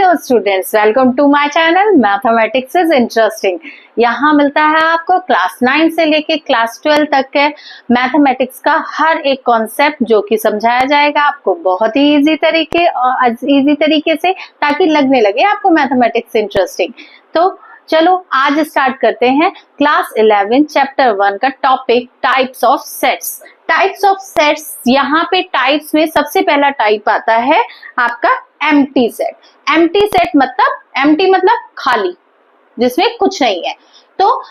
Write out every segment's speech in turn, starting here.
Hello students, welcome to my channel mathematics is interesting. यहाँ मिलता है आपको क्लास 9 से लेके क्लास 12 तक के मैथमेटिक्स का हर एक कॉन्सेप्ट जो कि समझाया जाएगा आपको बहुत ही इजी तरीके से, ताकि लगने लगे आपको मैथमेटिक्स इंटरेस्टिंग। तो चलो आज स्टार्ट करते हैं क्लास 11 चैप्टर 1 का topic types of sets. Types of sets, यहाँ पे टाइप्स में सबसे पहला टाइप आता है आपका एम्प्टी सेट। एम्प्टी सेट मतलब एम्प्टी मतलब खाली, जिसमें कुछ नहीं है। तो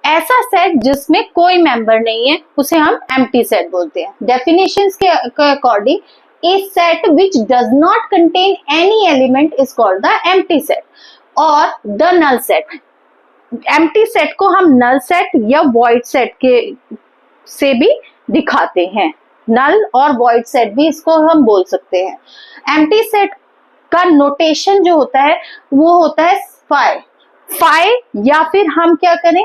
ऐसा सेट जिसमें कोई मेंबर नहीं है उसे हम एम्प्टी सेट बोलते हैं। डेफिनेशंस के according a set which does not contain any element is called the empty set और the null set. Empty set को हम नल सेट या वॉइड सेट के से भी दिखाते हैं। नल और वॉइड सेट भी इसको हम बोल सकते हैं। एम्प्टी सेट का नोटेशन जो होता है वो होता है फाई, या फिर हम क्या करें,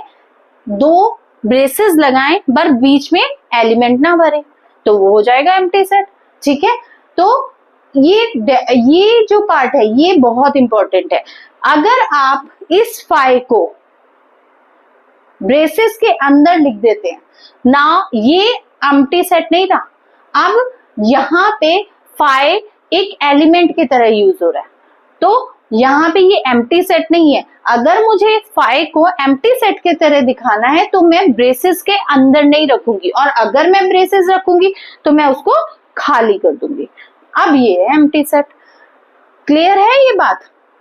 दो ब्रेसेस लगाएं पर बीच में एलिमेंट ना भरे तो वो हो जाएगा एम्प्टी सेट। ठीक है, तो ये जो पार्ट है ये बहुत इंपॉर्टेंट है। अगर आप इस फाई को ब्रेसेस के अंदर लिख देते हैं ना, ये एम्प्टी सेट नहीं रहा। अब यहाँ पे फाई एक एलिमेंट की तरह यूज हो रहा है, तो यहाँ पे ये एम्प्टी सेट नहीं है। अगर मुझे फाई को एम्प्टी सेट की तरह दिखाना है तो मैं ब्रेसेस के अंदर नहीं रखूंगी, और अगर मैं ब्रेसेस रखूंगी तो मैं उसको खाली कर दूंगी। अब ये है एम्प्टी सेट। क्लियर है ये बात?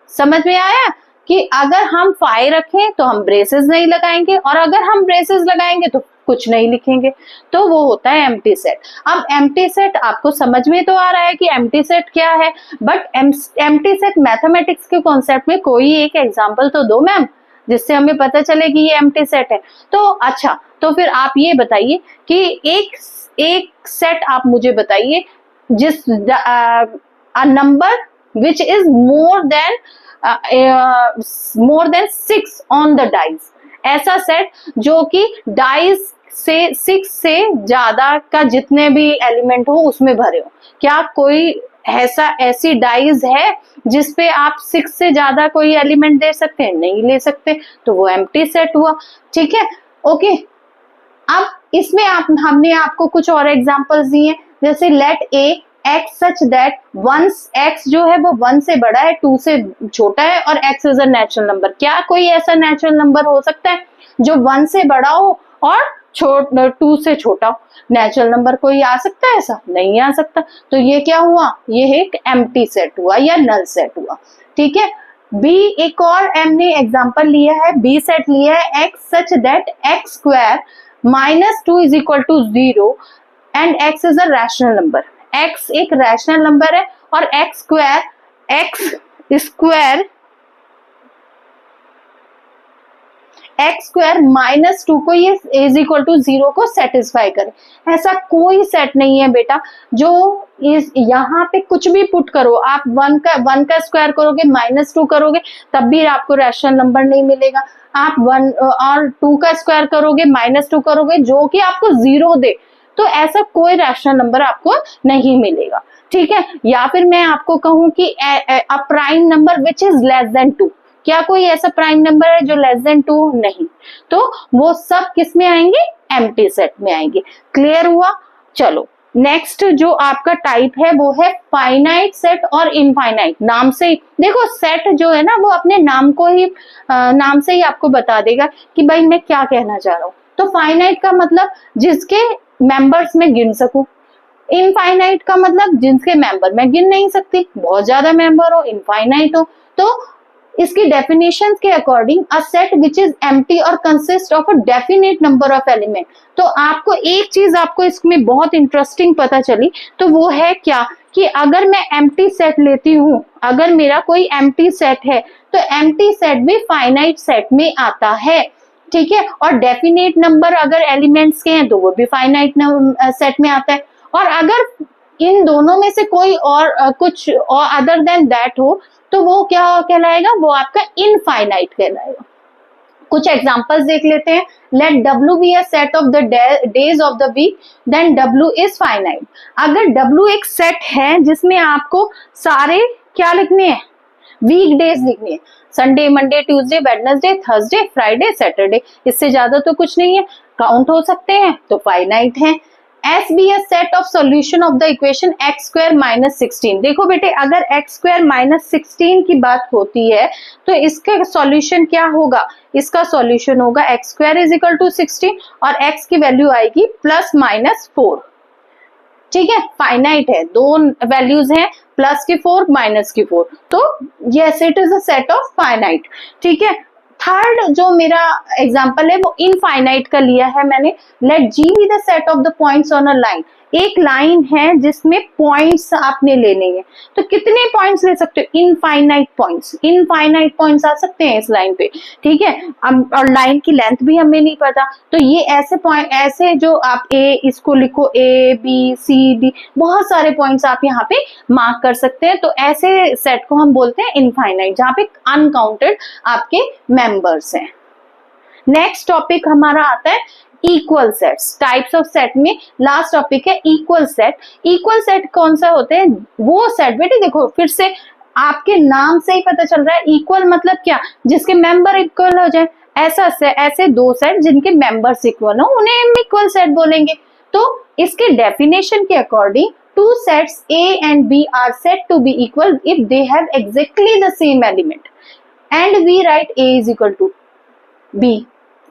समझ में आया कि अगर हम फाई रखें तो हम ब्रेसेस नहीं लगाएंगे, और अगर हम ब्रेसेस लगाएंगे तो कुछ नहीं लिखेंगे, तो वो होता है एम्प्टी सेट। अब एम्प्टी सेट आपको समझ में तो आ रहा है कि एम्प्टी सेट क्या है, बट एम्प्टी सेट मैथमेटिक्स के कॉन्सेप्ट में कोई एक एग्जांपल तो दो मैम, जिससे हमें पता चले कि ये एम्प्टी सेट है। तो अच्छा, तो फिर आप ये बताइए कि एक सेट आप मुझे बताइए जिस number which is more than 6 on the dice. ऐसा सेट जो कि डाइस से 6 से ज्यादा का जितने भी एलिमेंट हो उसमें भरे हो। क्या कोई ऐसी डाइस है जिसपे आप 6 से ज्यादा कोई एलिमेंट दे सकते हैं? नहीं ले सकते, तो वो एम्प्टी सेट हुआ। ठीक है, ओके। अब इसमें हमने आपको कुछ और एग्जांपल्स दिए, जैसे let A x such that once x जो है वो 1 से बड़ा है, 2 से छोटा है, और x is a natural number. क्या कोई ऐसा नेचुरल नंबर हो सकता है जो 1 से बड़ा हो और 2 से छोटा हो? नेचुरल नंबर कोई आ सकता है? ऐसा नहीं आ सकता। तो ये क्या हुआ? ये एक एम्प्टी सेट हुआ या नल सेट हुआ। ठीक है, बी एक और हमने एग्जांपल लिया है, बी सेट लिया है x such that x square minus 2 is equal to 0 and x is a rational number। x एक रैशनल नंबर है और x स्क्वायर माइनस 2 को ये इज इक्वल टू 0 को सेटिस्फाई करे। ऐसा कोई सेट नहीं है बेटा जो इस यहाँ पे कुछ भी पुट करो, आप 1 का स्क्वायर करोगे, -2 करोगे, तब भी आपको रैशनल नंबर नहीं मिलेगा। आप 1 और 2 का स्क्वायर करोगे, -2 करोगे, जो कि आपको 0 दे, तो ऐसा कोई रैशनल नंबर आपको नहीं मिलेगा। ठीक है, या फिर मैं आपको कहूं कि a prime number which is less than 2। क्या कोई ऐसा प्राइम नंबर है जो लेस देन 2? नहीं। तो वो सब किस में आएंगे? एम्प्टी सेट में आएंगे। क्लियर हुआ? चलो नेक्स्ट जो आपका टाइप है वो है फाइनाइट सेट और इनफाइनाइट। नाम से ही देखो, सेट जो है ना वो अपने नाम से ही आपको बता देगा कि भाई मैं क्या कहना चाह रहा हूँ। तो फाइनाइट का मतलब जिसके मेंबर्स में गिन सकूं, इनफाइनाइट का मतलब जिनके मेंबर मैं गिन नहीं सकती, बहुत ज्यादा मेंबर हो, इनफाइनाइट हो। तो इसकी डेफिनेशन के according a set which is empty और consist of a definite number of element. तो आपको एक चीज आपको इसमें बहुत इंटरेस्टिंग पता चली, तो वो है क्या कि अगर मैं एम्प्टी सेट लेती हूँ, अगर मेरा कोई एम्प्टी सेट है तो एम्प्टी सेट भी फाइनाइट सेट में आता है। ठीक है, और डेफिनेट नंबर अगर एलिमेंट्स के हैं तो वो भी फाइनाइट सेट में आता है। और अगर इन दोनों में से कोई और कुछ और अदर देन दैट हो तो वो क्या कहलाएगा? वो आपका इनफाइनाइट कहलाएगा। कुछ एग्जांपल्स देख लेते हैं। Let W be a set of the days of the week, then W is finite. अगर W एक सेट है जिसमें आपको सारे क्या लिखने हैं? वीक डेज लिखनी है, Sunday, Monday, Tuesday, Wednesday, Thursday, Friday, Saturday, इससे ज्यादा तो कुछ नहीं है, काउंट हो सकते हैं तो फाइनाइट है। S be a set of solution of the equation x square minus 16। देखो बेटे, अगर एक्स स्क्वायर माइनस 16 की बात होती है तो इसका सॉल्यूशन क्या होगा, इसका सॉल्यूशन होगा x square is equal to 16 और एक्स की वैल्यू आएगी प्लस माइनस 4। ठीक है, फाइनाइट है, दो वैल्यूज हैं, प्लस की 4 माइनस की 4, तो yes it is a set of finite. ठीक है, थर्ड जो मेरा एग्जांपल है वो इनफाइनाइट का लिया है मैंने। Let G be the set of the points on a line. एक लाइन है जिसमें पॉइंट्स आपने लेने हैं, तो कितने पॉइंट्स ले सकते हो, इनफाइनाइट पॉइंट्स, इनफाइनाइट पॉइंट्स आ सकते हैं इस लाइन पे। ठीक है, और लाइन की लेंथ भी हमें नहीं पता, तो ये ऐसे पॉइंट, ऐसे जो आप ए इसको लिखो, ए बी सी डी, बहुत सारे पॉइंट्स आप यहाँ पे मार्क कर सकते हैं, तो ऐसे सेट को हम बोलते हैं इनफाइनाइट, जहाँ पे अनकाउंटेड आपके मेंबर्स हैं। नेक्स्ट टॉपिक हमारा आता है equal sets. Types of set में लास्ट टॉपिक है इक्वल सेट। इक्वल सेट कौन सा होते हैं, वो सेट, बेटे देखो फिर से आपके नाम से ही पता चल रहा है, इक्वल मतलब क्या, जिसके मेंबर इक्वल हो जाए। ऐसे दो सेट जिनके मेंबर्स इक्वल हो उन्हें हम इक्वल सेट बोलेंगे। तो इसके डेफिनेशन के according two sets A and B are said to be equal if they have exactly the same element and we write A is equal to B,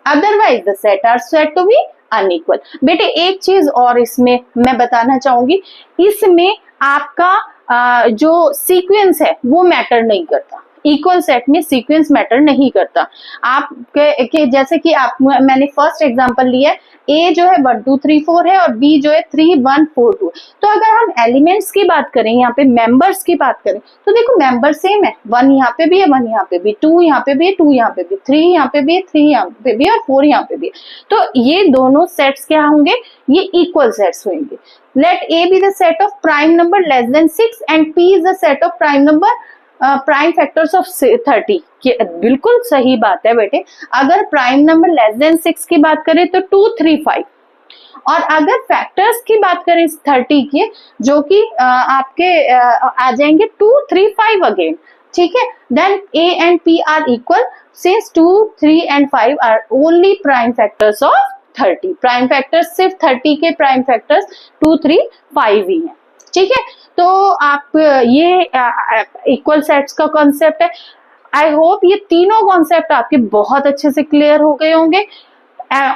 otherwise the set are said to be unequal। बेटे एक चीज और इसमें मैं बताना चाहूंगी, इसमें आपका जो सीक्वेंस है वो मैटर नहीं करता। इक्वल सेट में सीक्वेंस मैटर नहीं करता। आप के जैसे कि आप, मैंने फर्स्ट एग्जांपल लिया, ए जो है 1 2 3 4 है और बी जो है 3 1 4 2। तो अगर हम एलिमेंट्स की बात करें, यहाँ पे मेंबर्स की बात करें, तो देखो मेंबर सेम है, 1 यहाँ पे भी है, 1 यहाँ पे भी, 2 यहाँ पे भी है, 2 यहाँ पे भी, 3 यहाँ पे भी है, 3 यहाँ पे भी और 4 यहाँ पे भी। तो ये दोनों सेट्स क्या होंगे, ये इक्वल सेट्स होंगे। Let A be the set of prime number less than 6 and P is the set of prime number prime factors of 30। बिल्कुल सही बात है बेटे, अगर प्राइम नंबर लेस देन 6 की बात करें तो 2 3 5, और अगर फैक्टर्स की बात करें 30 की, जो कि आपके आ जाएंगे 2 3 5 अगेन। ठीक है, then A and P are equal since 2 3 and 5 are only prime factors of 30। Prime factors सिर्फ 30 के प्राइम फैक्टर्स 2 3 5 ही हैं। ठीक है, तो आप ये इक्वल सेट्स का कॉन्सेप्ट है। आई होप ये तीनों कॉन्सेप्ट आपके बहुत अच्छे से क्लियर हो गए होंगे,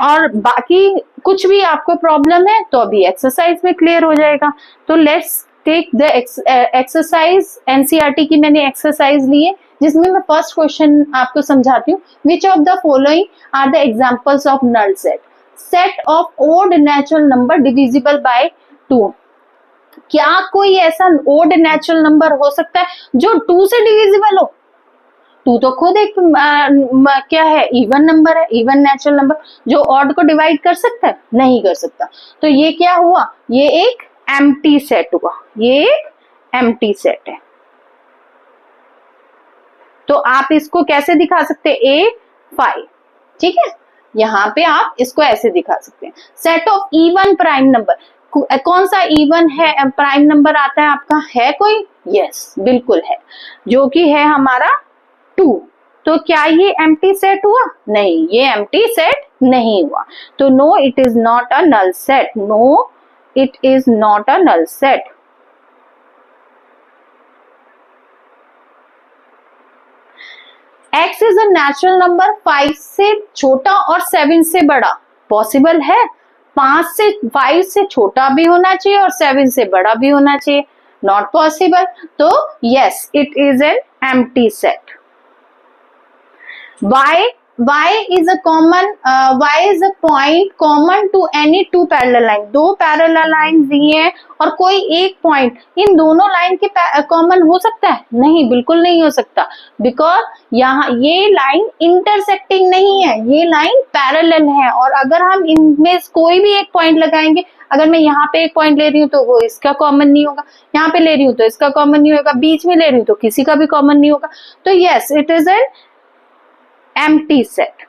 और बाकी कुछ भी आपको प्रॉब्लम है तो अभी एक्सरसाइज में क्लियर हो जाएगा। तो let's take the exercise. NCERT की मैंने एक्सरसाइज ली है, जिसमें मैं फर्स्ट क्वेश्चन आपको समझाती हूँ। Which of the following are the examples of null set? Set of odd natural number divisible by 2। क्या कोई ऐसा ओड नेचुरल नंबर हो सकता है जो 2 से डिविजिबल हो? 2 तो खुद एक क्या है, इवन नंबर है, इवन नेचुरल नंबर, जो ऑड को डिवाइड कर सकता है? नहीं कर सकता। तो ये क्या हुआ, ये एक एम्प्टी सेट हुआ, ये एक एम्प्टी सेट है। तो आप इसको कैसे दिखा सकते हैं, A5। ठीक है, यहाँ पे आप इसको ऐसे दिखा सकते हैं। Set of even prime number, कौन सा इवन है प्राइम नंबर आता है आपका, है कोई? यस बिल्कुल है, जो कि है हमारा 2। तो क्या ये एम्प्टी सेट हुआ? नहीं, ये एम्प्टी सेट नहीं हुआ। तो no it is not a null set, no it is not a null set. x is a natural number 5 से छोटा और 7 से बड़ा, पॉसिबल है? 5 से छोटा भी होना चाहिए और 7 से बड़ा भी होना चाहिए, नॉट पॉसिबल। तो yes it is an empty set. y is a point common to any two parallel line। 2 parallel line दिए हैं और कोई एक पॉइंट इन दोनों लाइन के कॉमन हो सकता है? नहीं, बिल्कुल नहीं हो सकता, बिकॉज यहाँ ये लाइन इंटरसेक्टिंग नहीं है, ये लाइन पैरेलल है। और अगर हम इनमें कोई भी एक पॉइंट लगाएंगे, अगर मैं यहाँ पे एक पॉइंट ले रही हूँ तो वो इसका कॉमन नहीं होगा, यहाँ पे ले रही हूँ तो इसका कॉमन नहीं होगा, बीच में ले रही हूँ तो किसी का भी कॉमन नहीं होगा। तो yes it is an empty set।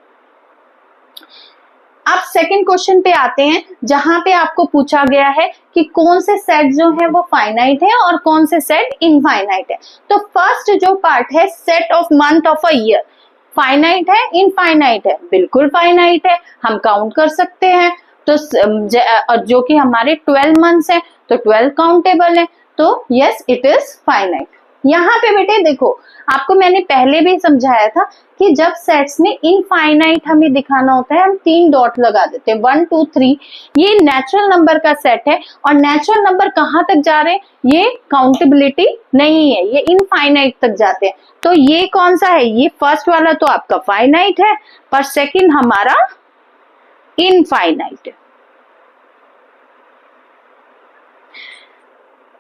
अब सेकंड क्वेश्चन पे आते हैं, जहां पे आपको पूछा गया है कि कौन से सेट जो है वो फाइनाइट है और कौन से सेट इनफाइनाइट है। तो फर्स्ट जो पार्ट है, set of month of a year, finite है इनफाइनाइट है? बिल्कुल फाइनाइट है, हम काउंट कर सकते हैं। तो जो कि हमारे 12 मंथ्स है, तो 12 काउंटेबल है, तो यस इट इज फाइनाइट। यहाँ पे बेटे देखो, आपको मैंने पहले भी समझाया था कि जब सेट्स में इनफाइनाइट हमें दिखाना होता है, हम 3 डॉट लगा देते हैं, 1 2 3। ये नेचुरल नंबर का सेट है, और नेचुरल नंबर कहाँ तक जा रहे हैं, ये काउंटेबिलिटी नहीं है, ये इनफाइनाइट तक जाते हैं। तो ये कौन सा है, ये फर्स्ट वाला तो आपका फाइनाइट है, पर सेकंड हमारा इनफाइनाइट है।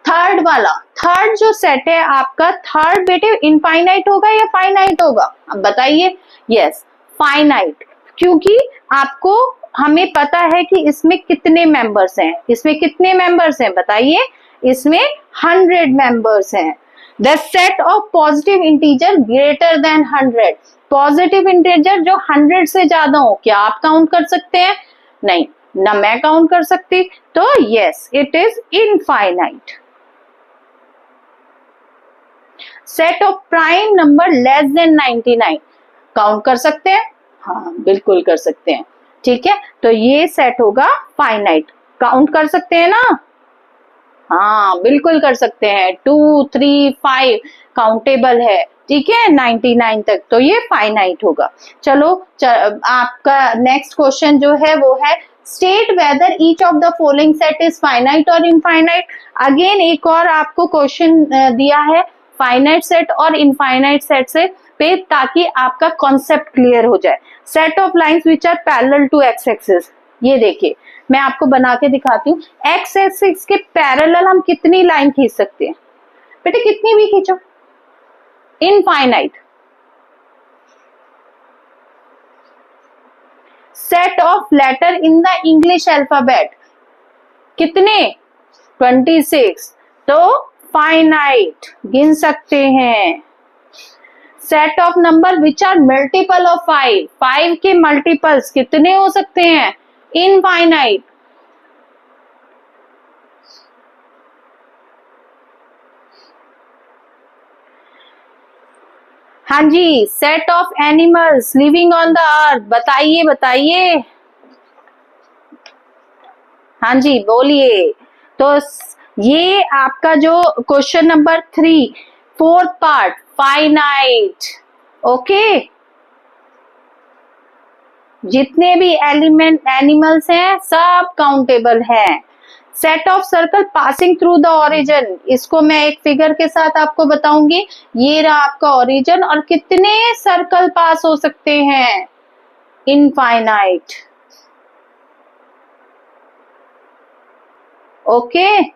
थर्ड वाला, थर्ड जो सेट है आपका, थर्ड बेटे इनफाइनाइट होगा या फाइनाइट होगा, अब बताइए। यस फाइनाइट, क्योंकि आपको हमें पता है कि इसमें कितने मेंबर्स हैं, इसमें कितने मेंबर्स हैं बताइए, इसमें 100 मेंबर्स हैं। The set of positive integer greater than 100, positive integer जो 100 से ज्यादा हो, क्या आप काउंट कर सकते हैं? नहीं ना, मैं काउंट कर सकती, तो yes it is infinite. Set of prime number less then 99, count कर सकते हैं? हाँ बिल्कुल कर सकते हैं, ठीक है, तो ये सेट होगा फाइनाइट। काउंट कर सकते हैं ना? हाँ बिल्कुल कर सकते हैं, 2 3 5 काउंटेबल है, ठीक है, 99 तक, तो ये फाइनाइट होगा। चलो आपका नेक्स्ट क्वेश्चन जो है वो है, state whether each of the following set is finite और इनफाइनाइट। अगेन एक और आपको क्वेश्चन दिया है फाइनाइट सेट और इनफाइनाइट सेट से पे, ताकि आपका कॉन्सेप्ट क्लियर हो जाए। Set of lines which are parallel to x axis, ये देखिए मैं आपको बना के दिखाती हूँ। एक्स एक्सिस के पैरेलल हम कितनी लाइन खींच सकते हैं बेटे, कितनी भी खींचो, infinite. Set of letter in the English alphabet कितने, 26, तो फाइनाइट, गिन सकते हैं। Set of number which are multiple of 5, 5 के मल्टीपल्स कितने हो सकते हैं, इनफाइनाइट। हाँ जी, set of animals living on the earth, बताइए बताइए, हाँ जी बोलिए। तो ये आपका जो question number 3 fourth part, finite, okay. जितने भी एनिमल्स हैं सब काउंटेबल हैं। Set of circle passing through the origin, इसको मैं एक फिगर के साथ आपको बताऊंगी। ये रहा आपका ओरिजिन, और कितने सर्कल पास हो सकते हैं, इनफाइनाइट, ओके।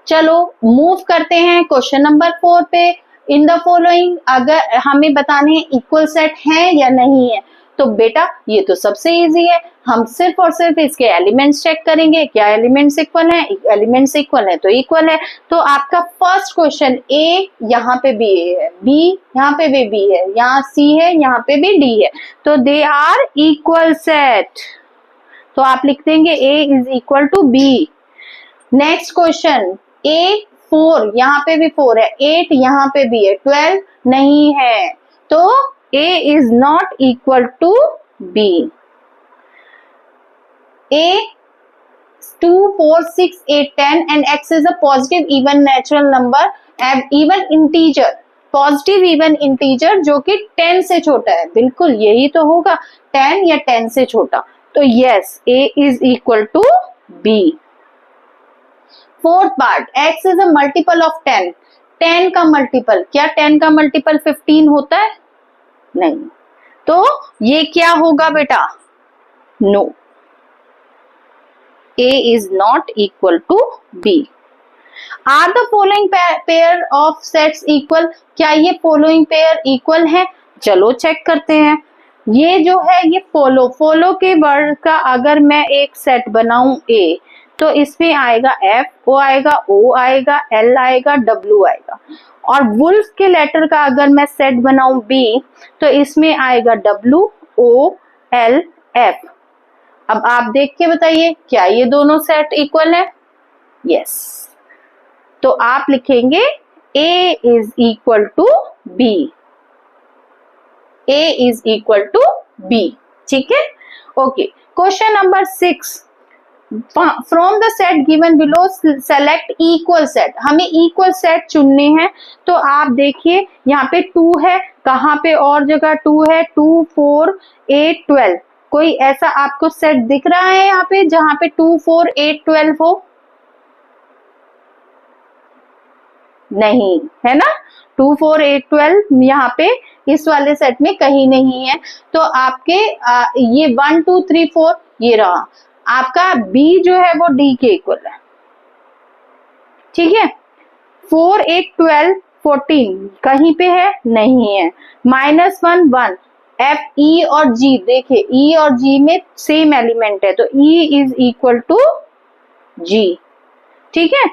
चलो मूव करते हैं क्वेश्चन नंबर 4 पे। इन द फॉलोइंग, अगर हमें बताने हैं इक्वल सेट है या नहीं है, तो बेटा ये तो सबसे इजी है, हम सिर्फ और सिर्फ इसके एलिमेंट्स चेक करेंगे, क्या एलिमेंट्स इक्वल है, एलिमेंट्स इक्वल है तो इक्वल है। तो आपका फर्स्ट क्वेश्चन, ए यहाँ पे भी ए है, बी यहाँ पे भी बी है, यहाँ सी है, यहाँ पे भी डी है, तो दे आर इक्वल सेट, तो आप लिख देंगे A is equal to B. Next question, A 4 यहाँ पे भी 4 है, 8 यहाँ पे भी है, 12 नहीं है, तो A is not equal to B. A 2 4 6 8 10 and X is a positive even natural number and even integer, positive even integer जो कि 10 से छोटा है, बिल्कुल यही तो होगा, 10 या 10 से छोटा, तो yes A is equal to B। Fourth part, X is a multiple of 10, 10 का मल्टीपल, क्या 10 का मल्टीपल 15 होता है, नहीं, तो ये क्या होगा बेटा, no, A is not equal to B। Are the following pair of sets equal, क्या ये फॉलोइंग पेयर इक्वल है, चलो चेक करते हैं। ये जो है ये फॉलो के वर्ड का अगर मैं एक सेट बनाऊं A, तो इसमें आएगा F, O आएगा, O आएगा, L आएगा, W आएगा, और वुल्फ के लेटर का अगर मैं सेट बनाऊं B, तो इसमें आएगा W, O, L, F, अब आप देख के बताइए क्या ये दोनों सेट इक्वल है? यस। तो आप लिखेंगे A is equal to B, A is equal to B। ठीक है, okay. Question number 6, from the set given below select equal set. हमें इक्वल सेट चुनने हैं, तो आप देखिए यहाँ पे 2 है, कहाँ पे और जगह 2 है? 2, 4, 8, 12। कोई ऐसा आपको सेट दिख रहा है यहाँ पे जहां पे 2, 4, 8, 12 हो? नहीं है ना, 2, 4, 8, 12 यहाँ पे इस वाले सेट में कहीं नहीं है। तो आपके ये 1, 2, 3, 4 ये रहा आपका B जो है वो D के इक्वल है। ठीक है, 4, 8, 12, 14 कहीं पे है? नहीं है। -1, 1। F, E और G, देखिए E और G में सेम एलिमेंट है, तो E is equal to G। ठीक है,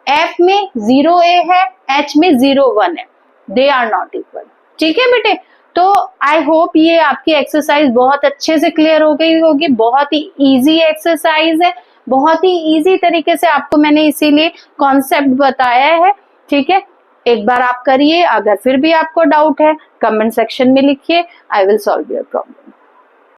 F में 0A है, H में 0, 1 है, दे आर नॉट इक्वल। ठीक है बेटे, तो आई होप ये आपकी एक्सरसाइज बहुत अच्छे से क्लियर हो गई होगी। बहुत ही इजी एक्सरसाइज है, बहुत ही इजी तरीके से आपको मैंने इसीलिए कॉन्सेप्ट बताया है। ठीक है, एक बार आप करिए, अगर फिर भी आपको डाउट है कमेंट सेक्शन में लिखिए, I will solve your problem.